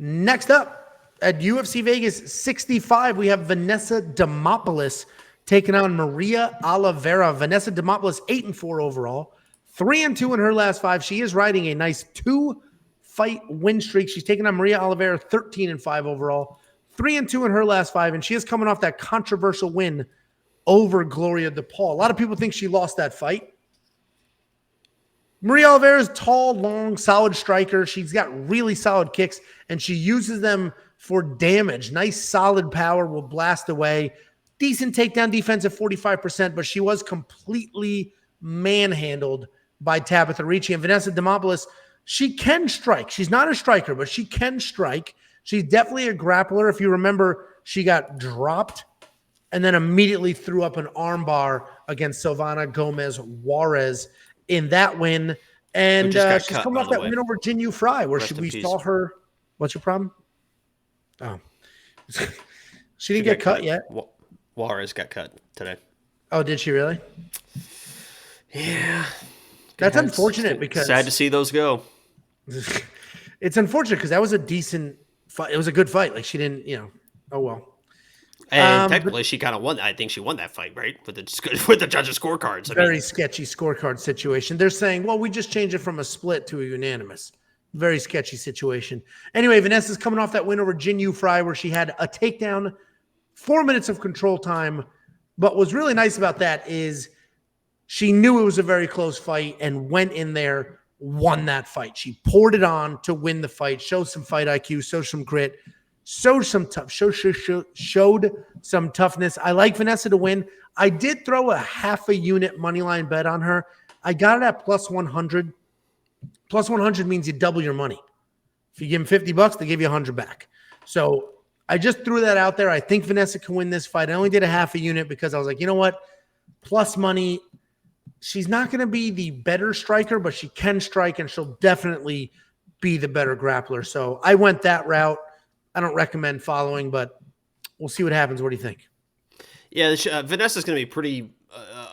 Next up at UFC Vegas 65, we have Vanessa Demopoulos taking on Maria Oliveira. Vanessa Demopoulos 8-4 overall, 3-2 in her last 5. She is riding a nice 2-fight win streak. She's taking on Maria Oliveira 13-5 overall, 3-2 in her last 5, and she is coming off that controversial win over Gloria DePaul. A lot of people think she lost that fight. Maria Oliveira is tall, long, solid striker. She's got really solid kicks, and she uses them for damage. Nice, solid power will blast away. Decent takedown defense at 45%, but she was completely manhandled by Tabitha Ricci. And Vanessa Demopoulos, she can strike. She's not a striker, but she can strike. She's definitely a grappler. If you remember, she got dropped and then immediately threw up an armbar against Silvana Gomez Juarez in that win. And she's coming off that win over Jin Fry, where we saw her. What's your problem? Oh, she didn't get cut yet. Juarez got cut today. Oh, did she really? Yeah. That's unfortunate because sad to see those go. It's unfortunate because that was a decent fight. It was a good fight. Like she didn't, oh well. And technically, she kind of won. I think she won that fight, right? With the judges' scorecards. Very sketchy scorecard situation. They're saying, well, we just changed it from a split to a unanimous. Very sketchy situation. Anyway, Vanessa's coming off that win over Jin Fry, where she had a takedown, 4 minutes of control time. But what's really nice about that is she knew it was a very close fight and went in there, won that fight. She poured it on to win the fight, showed some fight IQ, showed some grit. Showed some toughness. I like Vanessa to win. I did throw a half a unit money line bet on her. I got it at plus 100. Plus 100 means you double your money. If you give them $50, they give you 100 back. So I just threw that out there. I think Vanessa can win this fight. I only did a half a unit because I was like, you know what? Plus money. She's not going to be the better striker, but she can strike, and she'll definitely be the better grappler. So I went that route. I don't recommend following, but we'll see what happens. What do you think? Yeah, Vanessa's going to be pretty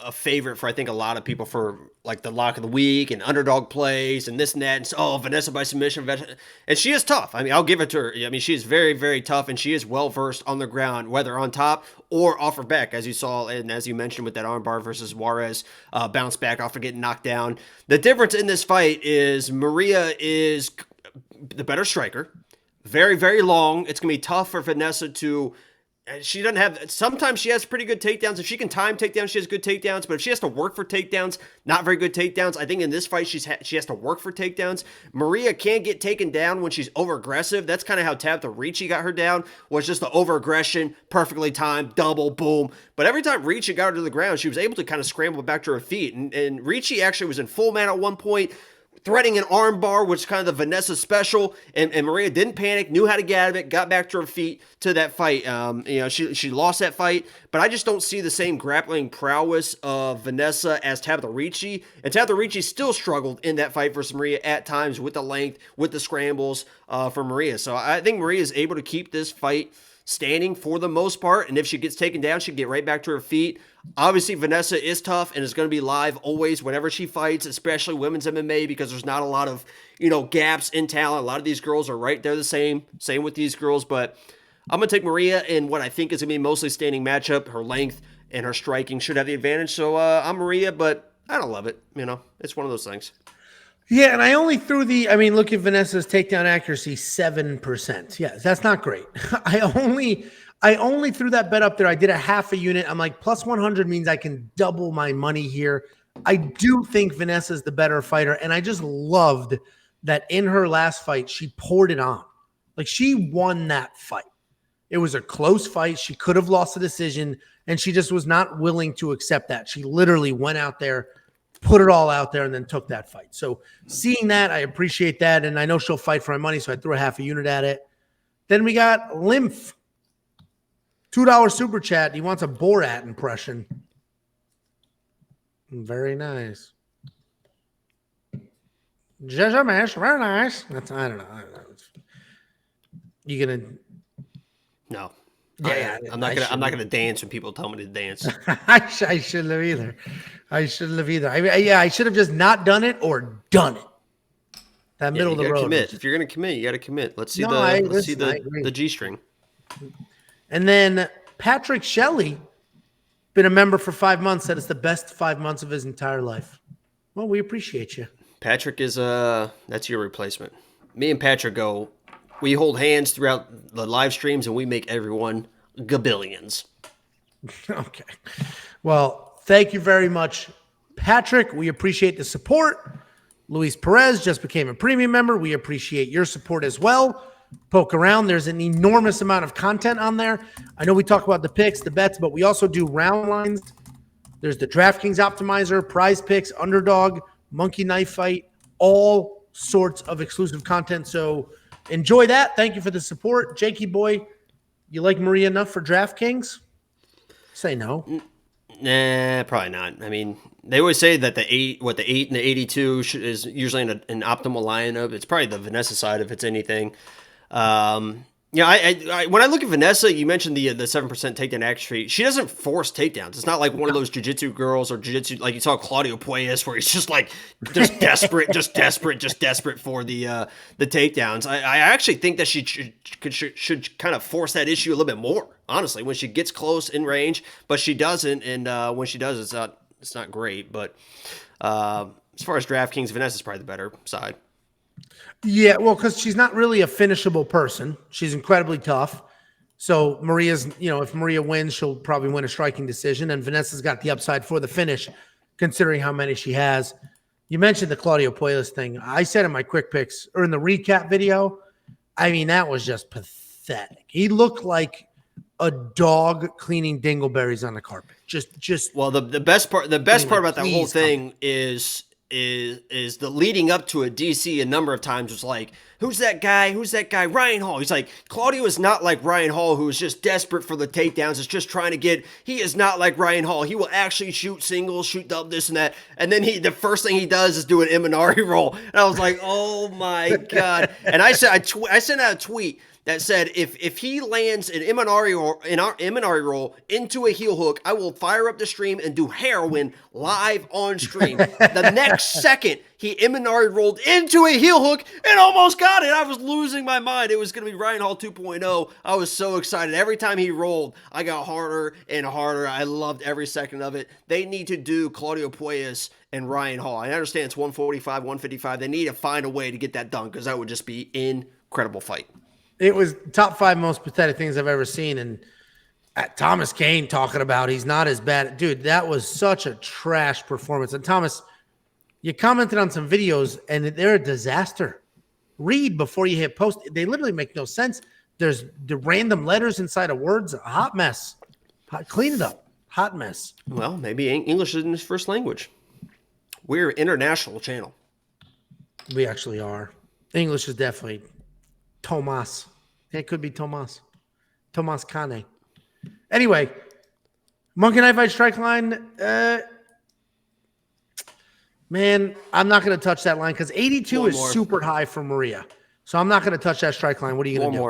a favorite for, I think, a lot of people for like the lock of the week and underdog plays and this and that. And Vanessa by submission. And she is tough. I mean, I'll give it to her. I mean, she is very, very tough, and she is well-versed on the ground, whether on top or off her back, as you saw and as you mentioned with that armbar versus Juarez, bounce back after getting knocked down. The difference in this fight is Maria is the better striker. Very, very long. It's going to be tough for Vanessa to she doesn't have, sometimes she has pretty good takedowns. If she can time takedowns, she has good takedowns. But if she has to work for takedowns, not very good takedowns. I think in this fight, she has to work for takedowns. Maria can't get taken down when she's over-aggressive. That's kind of how Tabitha Ricci got her down, was just the over-aggression, perfectly timed, double, boom. But every time Ricci got her to the ground, she was able to kind of scramble back to her feet. And Ricci actually was in full man at one point, threatening an arm bar, which is kind of the Vanessa special, and Maria didn't panic, knew how to get out of it, got back to her feet to that fight. She lost that fight, but I just don't see the same grappling prowess of Vanessa as Tabitha Ricci, and Tabitha Ricci still struggled in that fight versus Maria at times with the length, with the scrambles for Maria. So I think Maria is able to keep this fight standing for the most part, and if she gets taken down, she can get right back to her feet. Obviously, Vanessa is tough and is going to be live always whenever she fights, especially women's MMA, because there's not a lot of, gaps in talent. A lot of these girls are right there the same with these girls, but I'm going to take Maria in what I think is going to be a mostly standing matchup. Her length and her striking should have the advantage, so I'm Maria, but I don't love it. It's one of those things. Yeah, and I only threw look at Vanessa's takedown accuracy, 7%. Yeah, that's not great. I only threw that bet up there. I did a half a unit. I'm like, plus 100 means I can double my money here. I do think Vanessa's the better fighter, and I just loved that in her last fight, she poured it on. Like, she won that fight. It was a close fight. She could have lost the decision, and she just was not willing to accept that. She literally went out there, put it all out there, and then took that fight. So seeing that, I appreciate that, and I know she'll fight for my money, so I threw a half a unit at it. Then we got Lymph. $2 super chat. He wants a Borat impression. Very nice. Jajamash, very nice. I don't know. You gonna? No. Yeah, I'm not gonna dance when people tell me to dance. I shouldn't have either. I should have just not done it or done it. That Yeah, middle you of the gotta road. commit. If you're gonna commit, you gotta commit. Let's see No, I agree. the G string. And then Patrick Shelley, been a member for 5 months, said it's the best 5 months of his entire life. Well, we appreciate you. Patrick is that's your replacement. Me and Patrick we hold hands throughout the live streams and we make everyone gabillions. Okay. Well, thank you very much, Patrick. We appreciate the support. Luis Perez just became a premium member. We appreciate your support as well. Poke around. There's an enormous amount of content on there. I know we talk about the picks, the bets, but we also do round lines. There's the DraftKings optimizer, prize picks, underdog, monkey knife fight, all sorts of exclusive content. So enjoy that. Thank you for the support. Jakey boy, you like Maria enough for DraftKings? Say no. Nah, probably not. I mean, they always say that the 8 and the 82 is usually an optimal lineup. It's probably the Vanessa side if it's anything. Yeah, I when I look at Vanessa, you mentioned the 7% takedown accuracy. She doesn't force takedowns. It's not like one of those jiu-jitsu girls or jiu-jitsu like you saw Claudio Puelles, where he's just like just desperate for the takedowns. I actually think that she should kind of force that issue a little bit more. Honestly, when she gets close in range, but she doesn't, and when she does, it's not great. But as far as DraftKings, Vanessa's probably the better side. Yeah, well, because she's not really a finishable person. She's incredibly tough. So Maria's, if Maria wins, she'll probably win a striking decision. And Vanessa's got the upside for the finish, considering how many she has. You mentioned the Claudio Puelles thing. I said in my quick picks or in the recap video, I mean, that was just pathetic. He looked like a dog cleaning dingleberries on the carpet. Just well, the best part about that whole thing is the leading up to a DC a number of times was like, who's that guy? Ryan Hall. He's like, Claudio is not like Ryan Hall, who is just desperate for the takedowns. Is just trying to he is not like Ryan Hall. He will actually shoot singles, shoot double, this and that. And then the first thing he does is do an Imanari roll. And I was like, oh my God. And I sent out a tweet that said, if he lands an Imanari roll into a heel hook, I will fire up the stream and do heroin live on stream. The next second, he Imanari rolled into a heel hook and almost got it. I was losing my mind. It was going to be Ryan Hall 2.0. I was so excited. Every time he rolled, I got harder and harder. I loved every second of it. They need to do Claudio Puelles and Ryan Hall. I understand it's 145, 155. They need to find a way to get that done because that would just be incredible fight. It was top 5 most pathetic things I've ever seen. And Thomas Kane talking about he's not as bad. Dude, that was such a trash performance. And Thomas, you commented on some videos and they're a disaster. Read before you hit post. They literally make no sense. There's the random letters inside of words. A hot mess. Clean it up. Hot mess. Well, maybe English isn't his first language. We're an international channel. We actually are. English is definitely Tomas. It could be Tomas. Tomas Kane. Anyway, Monkey Knife Fight strike line. Man, I'm not going to touch that line because 82 is super high for Maria. So I'm not going to touch that strike line. What are you going to do?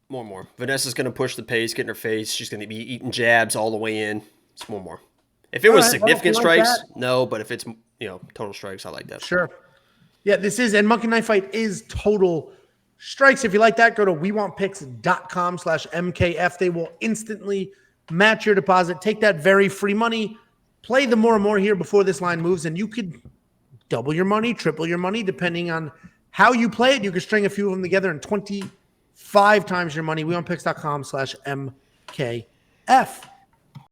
More. Vanessa's going to push the pace, get in her face. She's going to be eating jabs all the way in. It's one more. If it was significant strikes, no. But if it's total strikes, I like that. Sure. Yeah, this is, and Monkey Knife Fight is total strikes. If you like that, go to wewantpicks.com/MKF. They will instantly match your deposit. Take that very free money. Play the more and more here before this line moves, and you could double your money, triple your money, depending on how you play it. You could string a few of them together and 25 times your money. wewantpicks.com/MKF.